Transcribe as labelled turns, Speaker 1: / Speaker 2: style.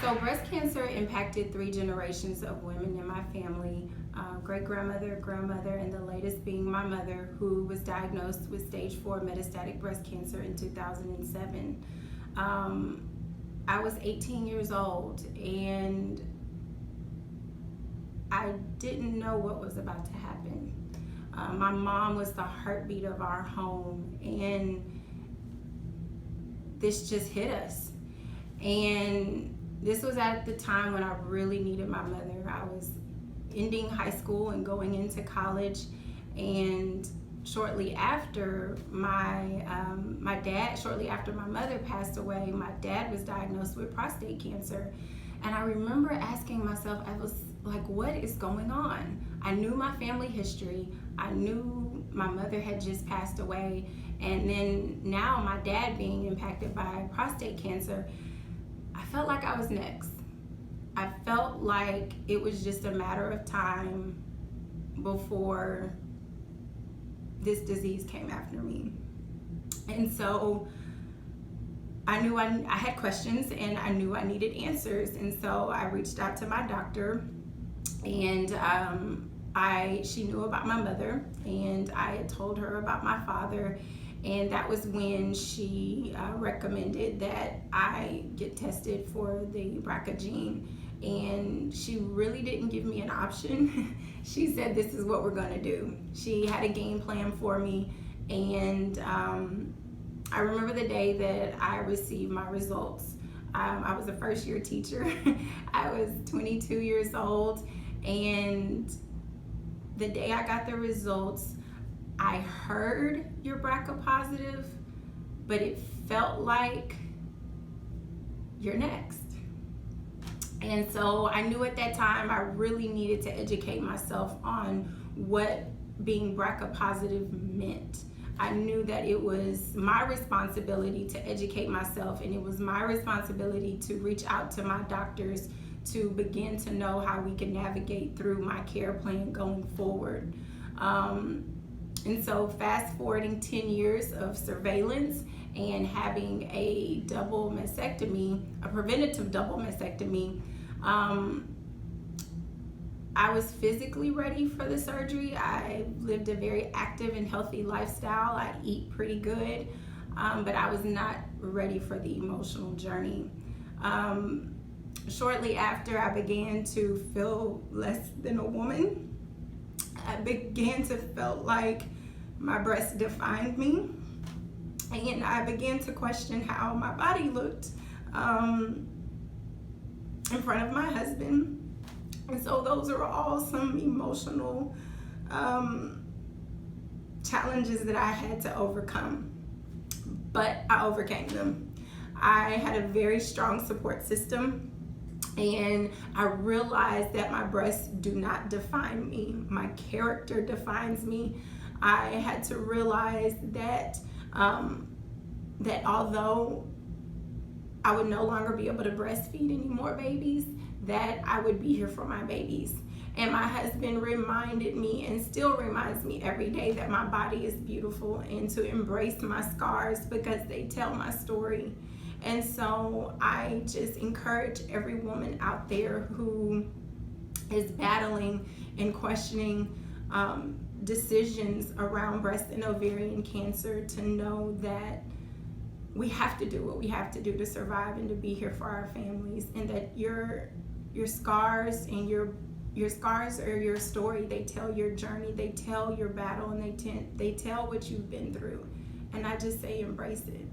Speaker 1: So breast cancer impacted 3 generations of women in my family, great-grandmother, grandmother, and the latest being my mother, who was diagnosed with stage 4 metastatic breast cancer in 2007. I was 18 years old and I didn't know what was about to happen. My mom was the heartbeat of our home, and this just hit us. And this was at the time when I really needed my mother. I was ending high school and going into college, and shortly after shortly after my mother passed away, my dad was diagnosed with prostate cancer. And I remember asking myself, I was like, what is going on? I knew my family history. I knew my mother had just passed away. And then now my dad being impacted by prostate cancer, I felt like I was next. I felt like it was just a matter of time before this disease came after me. And so I knew I had questions, and I knew I needed answers. And so I reached out to my doctor, and she knew about my mother, and I had told her about my father. And that was when she recommended that I get tested for the BRCA gene. And she really didn't give me an option. She said, this is what we're gonna do. She had a game plan for me. And I remember the day that I received my results. I was a first-year teacher. I was 22 years old. And the day I got the results, I heard you're BRCA positive, but it felt like you're next. And so I knew at that time I really needed to educate myself on what being BRCA positive meant. I knew that it was my responsibility to educate myself, and it was my responsibility to reach out to my doctors to begin to know how we can navigate through my care plan going forward. And so fast forwarding 10 years of surveillance and having a double mastectomy, a preventative double mastectomy, I was physically ready for the surgery. I lived a very active and healthy lifestyle. I eat pretty good, but I was not ready for the emotional journey. Shortly after, I began to feel less than a woman. I began to feel like my breasts defined me, and I began to question how my body looked in front of my husband. And so those are all some emotional challenges that I had to overcome, but I overcame them. I had a very strong support system, and I realized that my breasts do not define me. My character defines me. I had to realize that that although I would no longer be able to breastfeed any more babies, that I would be here for my babies. And my husband reminded me, and still reminds me every day, that my body is beautiful and to embrace my scars because they tell my story. And so I just encourage every woman out there who is battling and questioning decisions around breast and ovarian cancer to know that we have to do what we have to do to survive and to be here for our families, and that your scars and your scars are your story. They tell your journey, they tell your battle, and they tell what you've been through. And I just say embrace it.